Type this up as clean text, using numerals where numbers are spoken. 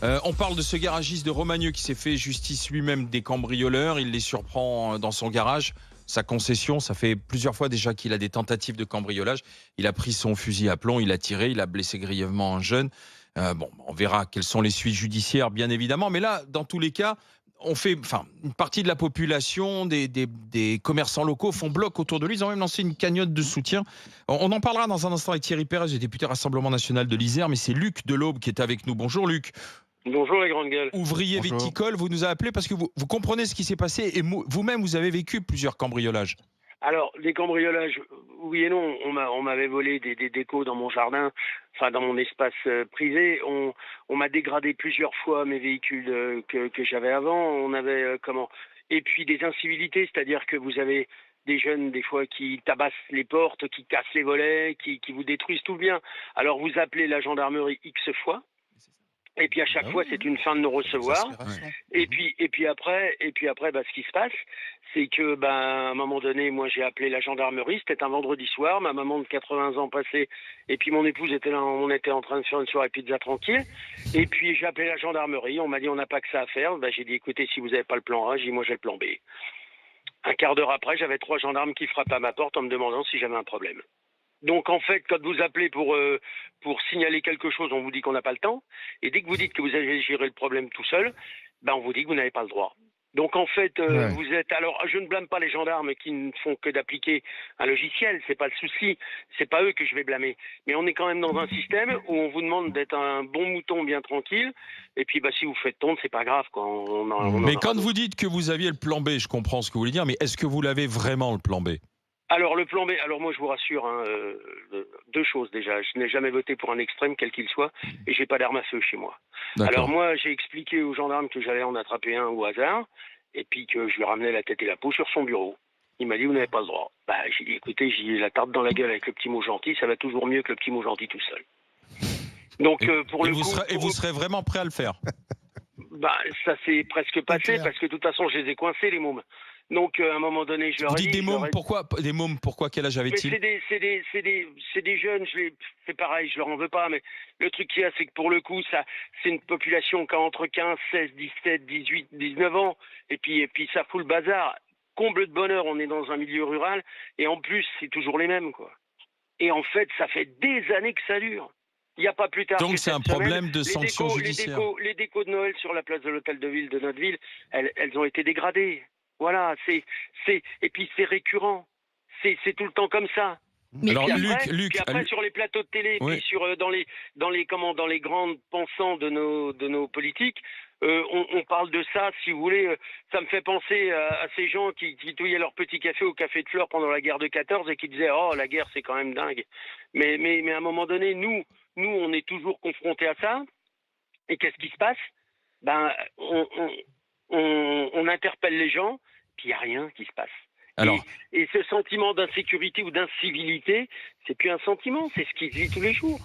On parle de ce garagiste de Romagneux qui s'est fait justice lui-même des cambrioleurs. Il les surprend dans son garage, sa concession. Ça fait plusieurs fois déjà qu'il a des tentatives de cambriolage. Il a pris son fusil à plomb, il a tiré, il a blessé grièvement un jeune. On verra quelles sont les suites judiciaires, bien évidemment. Mais là, dans tous les cas, une partie de la population, des commerçants locaux font bloc autour de lui. Ils ont même lancé une cagnotte de soutien. On en parlera dans un instant avec Thierry Pérez, député Rassemblement National de l'Isère. Mais c'est Luc Delaubre qui est avec nous. Bonjour Luc. Bonjour les grandes gueules. Ouvrier Bonjour. viticole, vous nous avez appelé parce que vous comprenez ce qui s'est passé et vous-même vous avez vécu plusieurs cambriolages. Alors, des cambriolages, oui et non. On m'avait volé des décos dans mon jardin, enfin dans mon espace privé. On m'a dégradé plusieurs fois mes véhicules que j'avais avant. On avait Et puis des incivilités, c'est-à-dire que vous avez des jeunes des fois qui tabassent les portes, qui cassent les volets, qui vous détruisent tout le bien. Alors vous appelez la gendarmerie X fois. Et puis à chaque fois, c'est une fin de non-recevoir. Et puis après, ce qui se passe, c'est que, à un moment donné, moi j'ai appelé la gendarmerie. C'était un vendredi soir. Ma maman de 80 ans passait, et puis mon épouse était là. On était en train de faire une soirée pizza tranquille. Et puis j'ai appelé la gendarmerie. On m'a dit on n'a pas que ça à faire. J'ai dit écoutez, si vous n'avez pas le plan A, j'ai dit moi j'ai le plan B. Un quart d'heure après, j'avais 3 gendarmes qui frappaient à ma porte en me demandant si j'avais un problème. Donc en fait, quand vous appelez pour signaler quelque chose, on vous dit qu'on n'a pas le temps. Et dès que vous dites que vous avez géré le problème tout seul, on vous dit que vous n'avez pas le droit. Donc en fait, vous êtes... Alors je ne blâme pas les gendarmes qui ne font que d'appliquer un logiciel, c'est pas le souci, c'est pas eux que je vais blâmer. Mais on est quand même dans un système où on vous demande d'être un bon mouton bien tranquille, et puis si vous faites tomber, c'est pas grave, quoi. Mais quand vous dites que vous aviez le plan B, je comprends ce que vous voulez dire, mais est-ce que vous l'avez vraiment le plan B ? Alors le plan B, alors moi je vous rassure, 2 choses déjà. Je n'ai jamais voté pour un extrême quel qu'il soit, et j'ai pas d'arme à feu chez moi. D'accord. Alors moi j'ai expliqué aux gendarmes que j'allais en attraper un au hasard, et puis que je lui ramenais la tête et la peau sur son bureau. Il m'a dit vous n'avez pas le droit. J'ai dit écoutez, j'ai la tarte dans la gueule avec le petit mot gentil, ça va toujours mieux que le petit mot gentil tout seul. Donc vous serez vraiment prêt à le faire ? Ça s'est presque passé parce que de toute façon je les ai coincés les mômes. Donc à un moment donné je leur ai dit. Vous dites des mômes, pourquoi des mômes, pourquoi, quel âge avaient-ils ? C'est des jeunes, c'est pareil, je leur en veux pas, mais le truc qu'il y a, c'est que pour le coup, c'est une population qui a entre 15, 16, 17, 18, 19 ans, et puis ça fout le bazar. Comble de bonheur, on est dans un milieu rural, et en plus, c'est toujours les mêmes, quoi. Et en fait, ça fait des années que ça dure. Il n'y a pas plus tard. Donc c'est un problème de sanctions judiciaires. Les décos de Noël sur la place de l'hôtel de ville de notre ville, elles ont été dégradées. Voilà, et puis c'est récurrent. C'est tout le temps comme ça. Mais alors, Luc, puis après sur les plateaux de télé, oui. puis dans les grandes pensants de nos politiques, on parle de ça, si vous voulez. Ça me fait penser à ces gens qui touillaient leur petit café au café de Fleurs pendant la guerre de 14 et qui disaient oh la guerre c'est quand même dingue. Mais à un moment donné, nous on est toujours confrontés à ça. Et qu'est-ce qui se passe ? On interpelle les gens, puis il n'y a rien qui se passe. Et ce sentiment d'insécurité ou d'incivilité, c'est plus un sentiment, c'est ce qui se vit tous les jours.